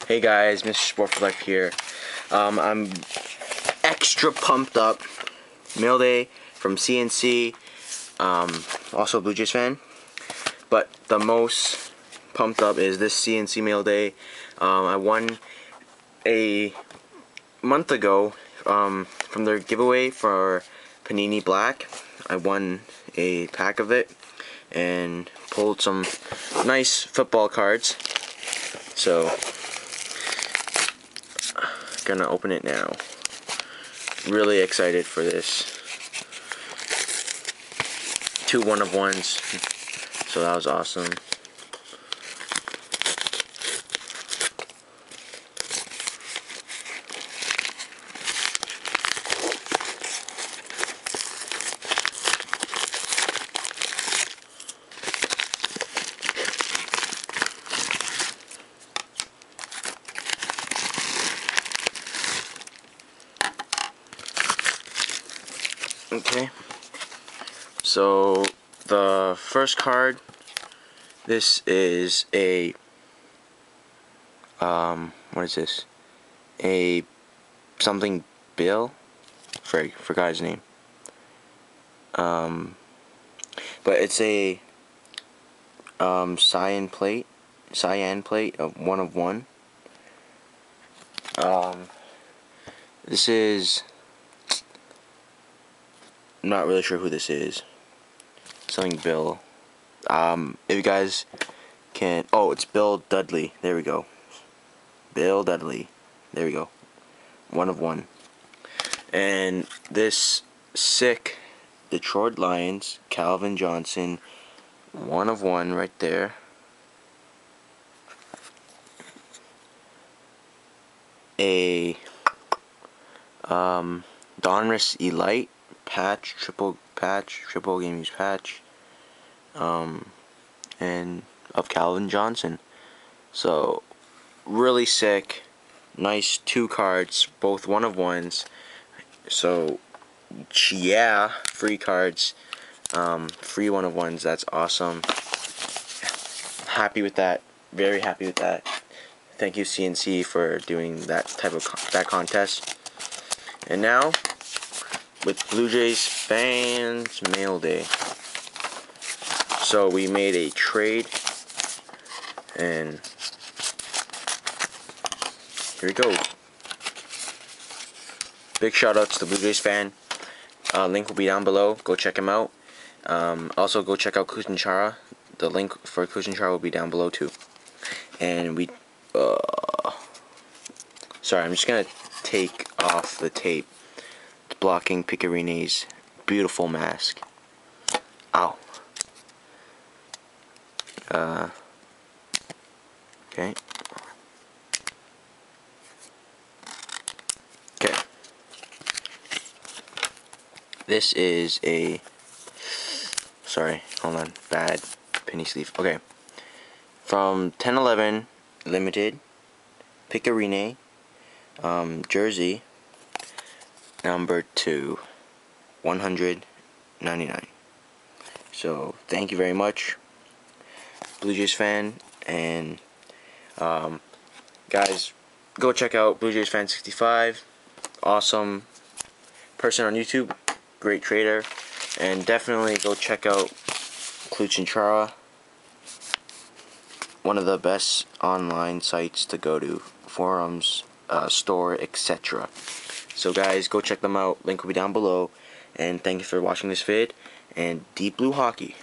Hey guys, Mr. Sport for Life here. I'm extra pumped up. MAILDAY from CNC, also Blue Jays fan. But the most pumped up is this CNC MAILDAY. I won a month ago from their giveaway for PANINI Black. I won a pack of it and pulled some nice football cards. So gonna open it now. Really excited for this. 2 one-of-ones, so that was awesome. Okay, so the first card, this is a what is this? A something Bill? Forgot his name. But it's a cyan plate of 1-of-1. This is, I'm not really sure who this is. Something Bill. If you guys can, oh, it's Bill Dudley. There we go. Bill Dudley. There we go. 1-of-1. And this sick Detroit Lions, Calvin Johnson, 1-of-1 right there. A Donruss Elite patch, triple game use patch, and of Calvin Johnson. So really sick, nice 2 cards, both 1-of-1s. So yeah, free cards, free 1-of-1s. That's awesome. Happy with that. Very happy with that. Thank you CNC for doing that type of contest. And now with Blue Jays fans MAILDAY. So we made a trade, and here we go. Big shout outs to Blue Jays fan. Link will be down below. Go check him out. Also go check out Kuchinchara. The link for Kuchinchara will be down below too. And we sorry, I'm just gonna take off the tape blocking Picarini's beautiful mask. Ow. Okay. Okay. This is a, sorry, hold on, bad penny sleeve. Okay. From 10-11 limited Picarini jersey number 2, 199. So thank you very much, Blue Jays fan, and guys, go check out Bluejaysfan65. Awesome person on YouTube, great trader, and definitely go check out Kuchinchara, one of the best online sites to go to, forums, store, etc. So guys, go check them out. Link will be down below. And thank you for watching this vid. And Deep Blue Hockey.